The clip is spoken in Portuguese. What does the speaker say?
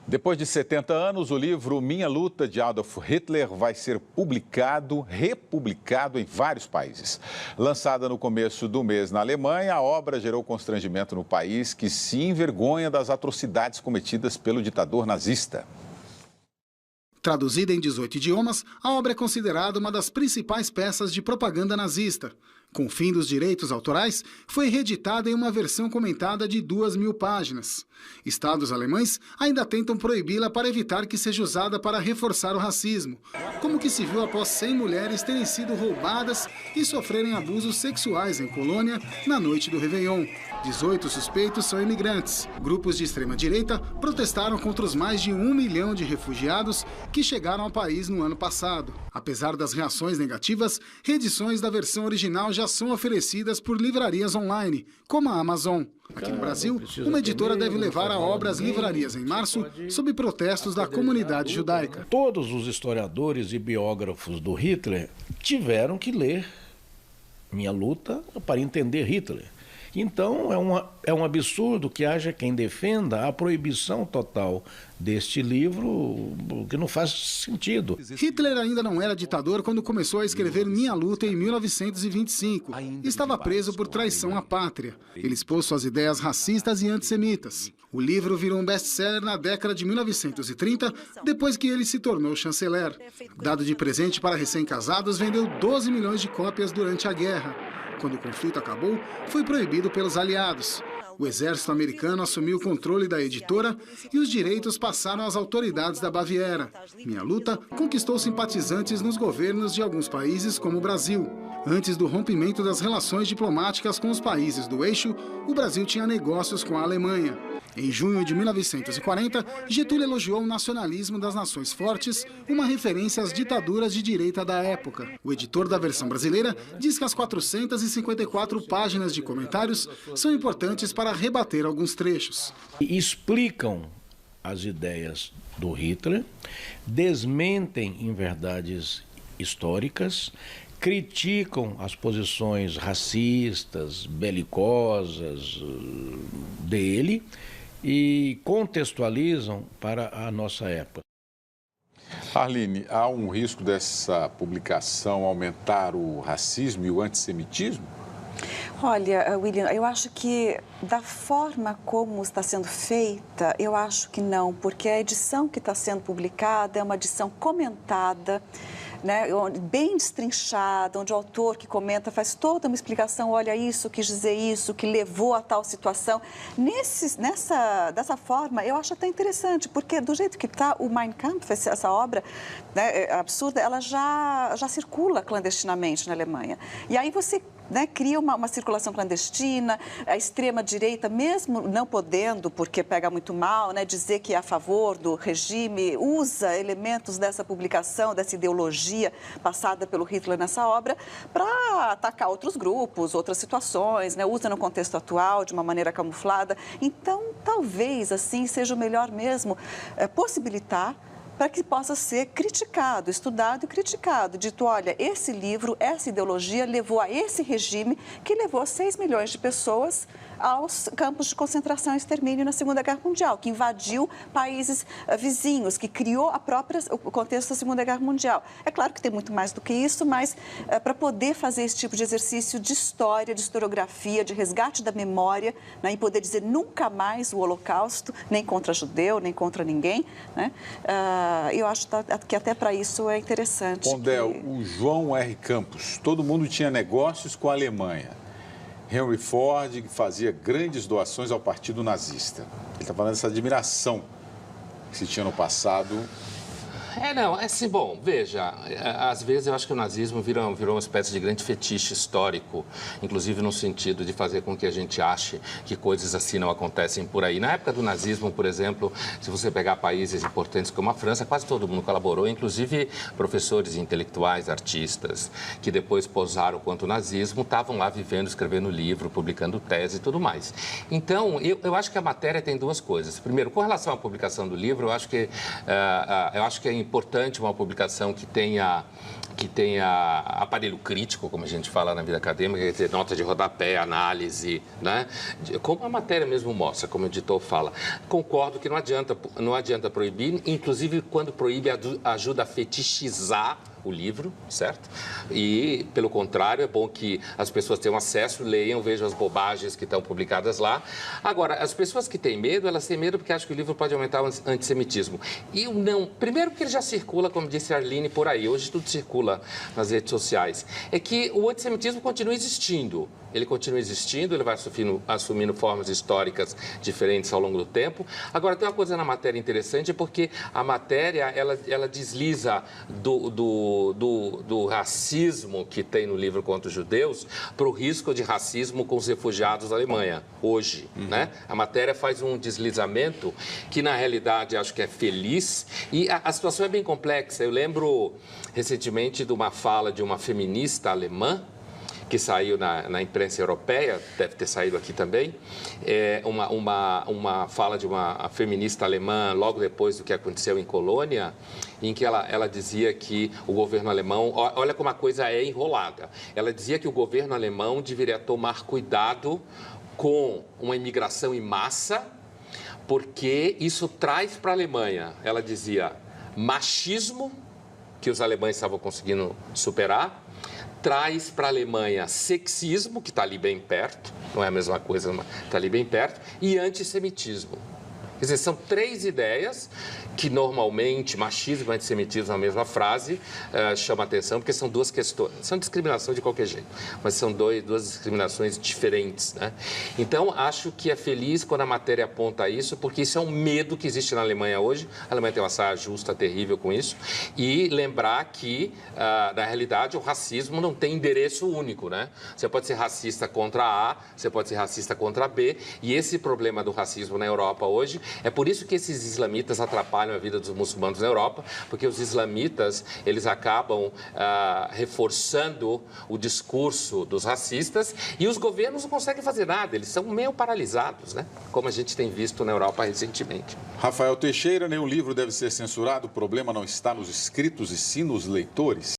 Depois de 70 anos, o livro Minha Luta, de Adolf Hitler, vai ser republicado em vários países. Lançada no começo do mês na Alemanha, a obra gerou constrangimento no país, que se envergonha das atrocidades cometidas pelo ditador nazista. Traduzida em 18 idiomas, a obra é considerada uma das principais peças de propaganda nazista. Com o fim dos direitos autorais, foi reeditada em uma versão comentada de 2.000 páginas. Estados alemães ainda tentam proibi-la para evitar que seja usada para reforçar o racismo, como que se viu após 100 mulheres terem sido roubadas e sofrerem abusos sexuais em Colônia na noite do Réveillon. 18 suspeitos são imigrantes. Grupos de extrema-direita protestaram contra os mais de 1 milhão de refugiados que chegaram ao país no ano passado. Apesar das reações negativas, reedições da versão original já são oferecidas por livrarias online, como a Amazon. Aqui no Brasil, uma editora deve levar a obra às livrarias em março, sob protestos da comunidade judaica. Todos os historiadores e biógrafos do Hitler tiveram que ler Minha Luta para entender Hitler. Então, é um absurdo que haja quem defenda a proibição total deste livro, que não faz sentido. Hitler ainda não era ditador quando começou a escrever Minha Luta em 1925. Estava preso por traição à pátria. Ele expôs suas ideias racistas e antissemitas. O livro virou um best-seller na década de 1930, depois que ele se tornou chanceler. Dado de presente para recém-casados, vendeu 12 milhões de cópias durante a guerra. Quando o conflito acabou, foi proibido pelos aliados. O exército americano assumiu o controle da editora e os direitos passaram às autoridades da Baviera. Minha Luta conquistou simpatizantes nos governos de alguns países, como o Brasil. Antes do rompimento das relações diplomáticas com os países do eixo, o Brasil tinha negócios com a Alemanha. Em junho de 1940, Getúlio elogiou o nacionalismo das nações fortes, uma referência às ditaduras de direita da época. O editor da versão brasileira diz que as 454 páginas de comentários são importantes para rebater alguns trechos. Explicam as ideias do Hitler, desmentem inverdades históricas, criticam as posições racistas, belicosas dele e contextualizam para a nossa época. Arline, há um risco dessa publicação aumentar o racismo e o antissemitismo? Olha, William, eu acho que da forma como está sendo feita, eu acho que não, porque a edição que está sendo publicada é uma edição comentada, né, bem destrinchada, onde o autor que comenta faz toda uma explicação, olha isso, quis dizer isso, que levou a tal situação. Dessa forma, eu acho até interessante, porque do jeito que está, o Mein Kampf, essa obra, né, absurda, ela já circula clandestinamente na Alemanha. E aí você, né, cria uma circulação clandestina, a extrema-direita, mesmo não podendo, porque pega muito mal, né, dizer que é a favor do regime, usa elementos dessa publicação, dessa ideologia passada pelo Hitler nessa obra, para atacar outros grupos, outras situações, né, usa no contexto atual, de uma maneira camuflada. Então, talvez, assim, seja o melhor mesmo possibilitar para que possa ser criticado, estudado e criticado. Dito, olha, esse livro, essa ideologia levou a esse regime que levou 6 milhões de pessoas aos campos de concentração e extermínio na Segunda Guerra Mundial, que invadiu países vizinhos, que criou o contexto da Segunda Guerra Mundial. É claro que tem muito mais do que isso, mas para poder fazer esse tipo de exercício de história, de historiografia, de resgate da memória, né, e poder dizer nunca mais o Holocausto, nem contra judeu, nem contra ninguém, né, eu acho que até para isso é interessante. Pondé, o João R. Campos, todo mundo tinha negócios com a Alemanha. Henry Ford, que fazia grandes doações ao partido nazista. Ele está falando dessa admiração que se tinha no passado. Não, é assim, bom, veja, às vezes eu acho que o nazismo virou uma espécie de grande fetiche histórico, inclusive no sentido de fazer com que a gente ache que coisas assim não acontecem por aí. Na época do nazismo, por exemplo, se você pegar países importantes como a França, quase todo mundo colaborou, inclusive professores intelectuais, artistas, que depois posaram contra o nazismo, estavam lá vivendo, escrevendo livro, publicando tese e tudo mais. Então, eu acho que a matéria tem duas coisas. Primeiro, com relação à publicação do livro, eu acho que é importante uma publicação que tenha aparelho crítico, como a gente fala na vida acadêmica, quer dizer, nota de rodapé, análise, né? Como a matéria mesmo mostra, como o editor fala. Concordo que não adianta proibir, inclusive quando proíbe ajuda a fetichizar o livro, certo? E, pelo contrário, é bom que as pessoas tenham acesso, leiam, vejam as bobagens que estão publicadas lá. Agora, as pessoas que têm medo, elas têm medo porque acham que o livro pode aumentar o antissemitismo. E não, primeiro porque ele já circula, como disse a Arline, por aí. Hoje tudo circula nas redes sociais. É que o antissemitismo continua existindo. Ele continua existindo, ele vai assumindo formas históricas diferentes ao longo do tempo. Agora, tem uma coisa na matéria interessante, é porque a matéria, ela desliza do racismo que tem no livro contra os judeus para o risco de racismo com os refugiados da Alemanha, hoje, né? A matéria faz um deslizamento que, na realidade, acho que é feliz. E a situação é bem complexa. Eu lembro, recentemente, de uma fala de uma feminista alemã, que saiu na imprensa europeia, deve ter saído aqui também, uma fala de uma feminista alemã logo depois do que aconteceu em Colônia, em que ela dizia que o governo alemão, olha como a coisa é enrolada, ela dizia que o governo alemão deveria tomar cuidado com uma imigração em massa, porque isso traz para a Alemanha, ela dizia, machismo, que os alemães estavam conseguindo superar, traz para a Alemanha sexismo, que está ali bem perto, não é a mesma coisa, mas está ali bem perto, e antissemitismo. Quer dizer, são três ideias que normalmente, machismo e antissemitismo na mesma frase, chama atenção, porque são duas questões, são discriminação de qualquer jeito, mas são duas discriminações diferentes, né? Então, acho que é feliz quando a matéria aponta isso, porque isso é um medo que existe na Alemanha hoje. A Alemanha tem uma saia justa terrível com isso. E lembrar que, na realidade, o racismo não tem endereço único, né? Você pode ser racista contra A, você pode ser racista contra B, e esse problema do racismo na Europa hoje, é por isso que esses islamitas atrapalham a vida dos muçulmanos na Europa, porque os islamitas, eles acabam reforçando o discurso dos racistas e os governos não conseguem fazer nada, eles são meio paralisados, né? Como a gente tem visto na Europa recentemente. Rafael Teixeira, nenhum livro deve ser censurado, o problema não está nos escritos e sim nos leitores.